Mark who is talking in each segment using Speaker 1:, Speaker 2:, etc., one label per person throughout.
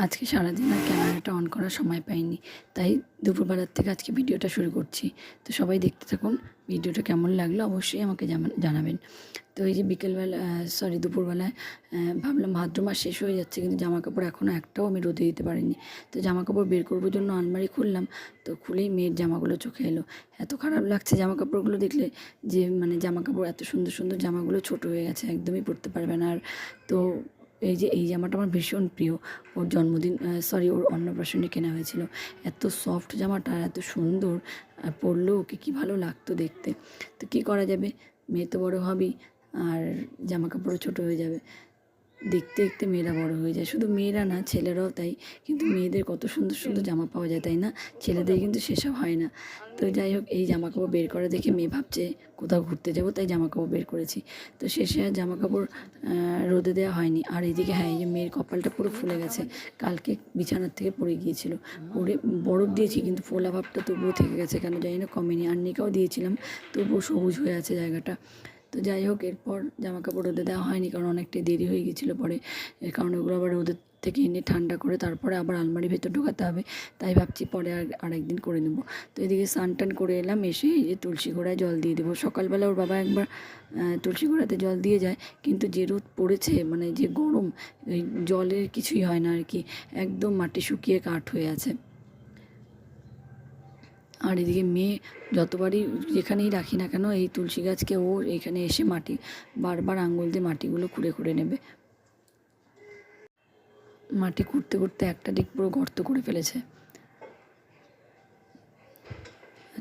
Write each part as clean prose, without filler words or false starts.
Speaker 1: আজকে সারাদিন আর ক্যামেরাটা অন করার সময় পাইনি, তাই দুপুরবেলার থেকে আজকে ভিডিওটা শুরু করছি। তো সবাই দেখতে থাকুন, ভিডিওটা কেমন লাগলো অবশ্যই আমাকে জানাবেন। তো এই যে দুপুরবেলায় ভাবলাম ভাদ্র মাস শেষ হয়ে যাচ্ছে, কিন্তু জামাকাপড় এখনও একটাও আমি রোদে দিতে পারিনি। তো জামাকাপড় বের করবার জন্য আলমারি খুললাম, তো খুলেই মেয়ের জামাগুলো চোখে এলো। এত খারাপ লাগছে জামাকাপড়গুলো দেখলে, যে জামাকাপড় এত সুন্দর সুন্দর জামাগুলো ছোট হয়ে গেছে, একদমই পরতে পারবে না আর। তো এই জামাটা আমার ভীষণ প্রিয়। ওর জন্মদিন ওর অন্নপ্রাশনে কেনা হয়েছিল। এত সফট জামাটা, এত সুন্দর, পরলেও ওকে কী ভালো লাগতো দেখতে। তো কী করা যাবে, মেয়ে তো বড়ো হবেই, আর জামা কাপড়ও ছোটো হয়ে যাবে। দেখতে দেখতে মেয়েরা বড় হয়ে যায়, শুধু মেয়েরা না, ছেলেরাও তাই। কিন্তু মেয়েদের কত সুন্দর সুন্দর জামা পাওয়া যায়, তাই না? ছেলেদের কিন্তু সেসব হয় না। তো যাই হোক, এই জামাকাপড় বের করে দেখে মেয়ে ভাবছে কোথাও ঘুরতে যাবো, তাই জামাকাপড় বের করেছি। তো শেষে আর জামাকাপড় রোদে দেওয়া হয়নি। আর এদিকে হ্যাঁ, এই যে মেয়ের কপালটা পুরো ফুলে গেছে, কালকে বিছানার থেকে পড়ে গিয়েছিল। পড়ে বরফ দিয়েছি, কিন্তু ফোলা ভাবটা তবুও থেকে গেছে, কেন জানি না কমেনি। আর্নিকাও দিয়েছিলাম, তবুও সবুজ হয়ে আছে জায়গাটা। তো যাই হোক, এরপর জামাকাপড় রোদে দেওয়া হয়নি, কারণ অনেকটাই দেরি হয়ে গেছিলো পরে। এর কারণে ওগুলো আবার রোদের থেকে এনে ঠান্ডা করে তারপরে আবার আলমারির ভেতর ঢোকাতে হবে, তাই ভাবছি পরে আর একদিন করে নেবো। তো এদিকে স্নান টান করে এলাম, এসে এই যে তুলসী গোড়ায় জল দিয়ে দেবো। সকালবেলা ওর বাবা একবার তুলসী গোড়াতে জল দিয়ে যায়, কিন্তু যে রোদ পড়েছে, যে গরম, ওই জলের কিছুই হয় না আর কি, একদম মাটি শুকিয়ে কাঠ হয়ে আছে। আর এদিকে মেয়ে যতবারই যেখানেই রাখি না কেন, এই তুলসী গাছকে ও এখানে এসে বারবার আঙুল দিয়ে মাটিগুলো খুঁড়ে খুঁড়ে নেবে। মাটি খুঁড়তে খুঁড়তে একটা দিক পুরো গর্ত করে ফেলেছে।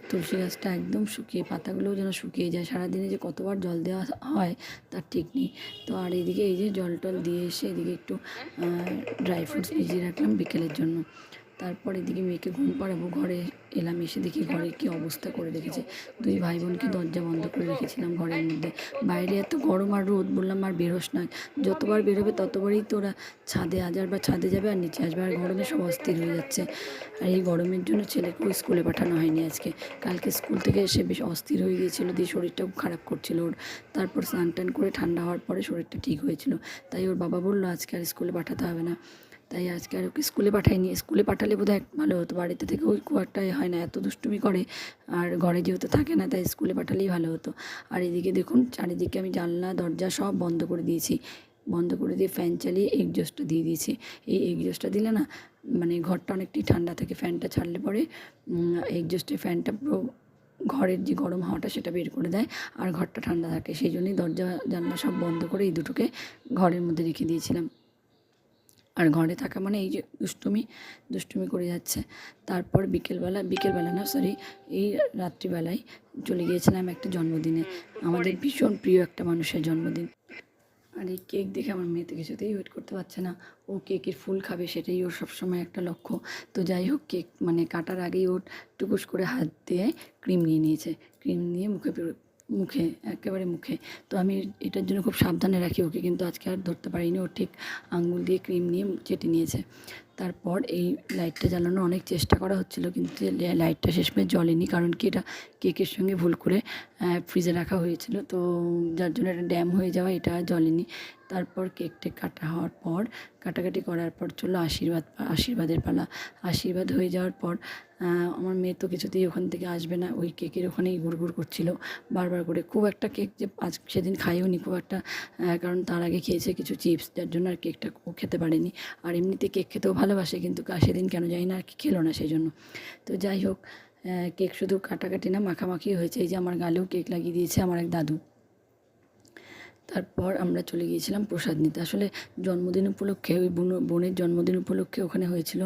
Speaker 1: তুলসী গাছটা একদম শুকিয়ে, পাতাগুলোও যেন শুকিয়ে যায়। সারাদিনে যে কতবার জল দেওয়া হয় তার ঠিক নেই। তো আর এদিকে এই যে জল টল দিয়ে এসে এদিকে একটু ড্রাই ফ্রুটস ভিজিয়ে রাখলাম বিকেলের জন্য। তারপর এদিকে মেয়েকে ঘুম পাড়াবো, ঘরে এলাম, এসে দেখি ঘরে কী অবস্থা করে রেখেছে। দুই ভাই বোনকে দরজা বন্ধ করে রেখেছিলাম ঘরের মধ্যে। বাইরে এত গরম আর রোদ, বললাম আর বেরোস না, যতবার বেরোবে ততবারই তোরা ছাদে ছাদে যাবে আর নিচে আসবে, আর গরমে সব অস্থির হয়ে যাচ্ছে। আর এই গরমের জন্য ছেলেকেও স্কুলে পাঠানো হয়নি আজকে। কালকে স্কুল থেকে এসে বেশ অস্থির হয়ে গিয়েছিলো, দিয়ে শরীরটাও খারাপ করছিল ওর। তারপর স্নান টান করে ঠান্ডা হওয়ার পরে শরীরটা ঠিক হয়েছিল, তাই ওর বাবা বললো আজকে আর স্কুলে পাঠাতে হবে না। তাই আজকে আর ওকে স্কুলে পাঠাইনি। স্কুলে পাঠালে বোধহয় ভালো হতো, বাড়িতে থেকে ওই খুব একটা হয় না, এত দুষ্টুমি করে, আর ঘরে যেহেতু থাকে না, তাই স্কুলে পাঠালেই ভালো হতো। আর এদিকে দেখুন, চারিদিকে আমি জানলা দরজা সব বন্ধ করে দিয়েছি, বন্ধ করে দিয়ে ফ্যান চালিয়ে এগজস্টটা দিয়ে দিয়েছি। এই এগজস্টটা দিলে না, ঘরটা অনেকটাই ঠান্ডা থাকে। ফ্যানটা ছাড়লে পরে এগজস্টের ফ্যানটা পুরো ঘরের যে গরম হাওয়াটা সেটা বের করে দেয়, আর ঘরটা ঠান্ডা থাকে। সেই জন্যই দরজা জানলা সব বন্ধ করে এই দুটোকে ঘরের মধ্যে রেখে দিয়েছিলাম। আর ঘরে থাকা মানে এই যে দুষ্টুমি করে যাচ্ছে। তারপর বিকেলবেলা না, এই রাত্রিবেলায় চলে গিয়েছিলাম একটা জন্মদিনে, আমাদের ভীষণ প্রিয় একটা মানুষের জন্মদিন। আর এই কেক দেখে আমার মেয়ে তো কিছুতেই ওয়েট করতে পারছে না, ও কেকের ফুল খাবে, সেটাই ওর সবসময় একটা লক্ষ্য। তো যাই হোক, কেক কাটার আগেই ওর টুকুস করে হাত দিয়ে ক্রিম নিয়ে নিয়েছে, ক্রিম নিয়ে একেবারে মুখে। তো আমি এটার জন্য খুব সাবধানে রাখি ওকে, কিন্তু আজকে আর ধরতে পারিনি, ও ঠিক আঙুল দিয়ে ক্রিম নিয়ে চেটে নিয়েছে। তারপর এই লাইটটা জ্বালানোর অনেক চেষ্টা করা হচ্ছিলো, কিন্তু লাইটটা শেষমেশ জ্বলেনি, কারণ কি এটা কেকের সঙ্গে ভুল করে ফ্রিজে রাখা হয়েছিল, তো যার জন্য এটা ড্যাম হয়ে যাওয়া, এটা জ্বলেনি। তারপর কেকটা কাটা হওয়ার পর, কাটাকাটি করার পর চললো আশীর্বাদের পালা। আশীর্বাদ হয়ে যাওয়ার পর আমার মেয়ে তো কিছুতেই ওখান থেকে আসবে না, ওই কেকের ওখানেই ঘুরঘুর করছিল বারবার করে। খুব একটা কেক যে সেদিন খাইও নি খুব একটা, কারণ তার আগে খেয়েছে কিছু চিপস, যার জন্য আর কেকটা ও খেতে পারেনি। আর এমনিতে কেক খেতেও ভালোবাসে, কিন্তু সেদিন কেন জানি না আর কি খেলো না সেই জন্য। তো যাই হোক, কেক শুধু কাটাকাটি না, মাখামাখি হয়েছে। এই যে আমার গালেও কেক লাগিয়ে দিয়েছে আমার এক দাদু। তারপর আমরা চলে গিয়েছিলাম প্রসাদ নিতে। আসলে জন্মদিন উপলক্ষে, ওই বোনের জন্মদিন উপলক্ষে ওখানে হয়েছিল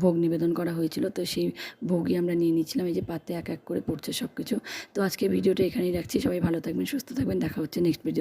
Speaker 1: ভোগ নিবেদন করা হয়েছিল, তো সেই ভোগই আমরা নিয়ে নিয়েছিলাম। এই যে পাতে এক এক করে পড়ছে সব কিছু। তো আজকে ভিডিওটা এখানেই রাখছি, সবাই ভালো থাকবেন, সুস্থ থাকবেন, দেখা হচ্ছে নেক্সট ভিডিও।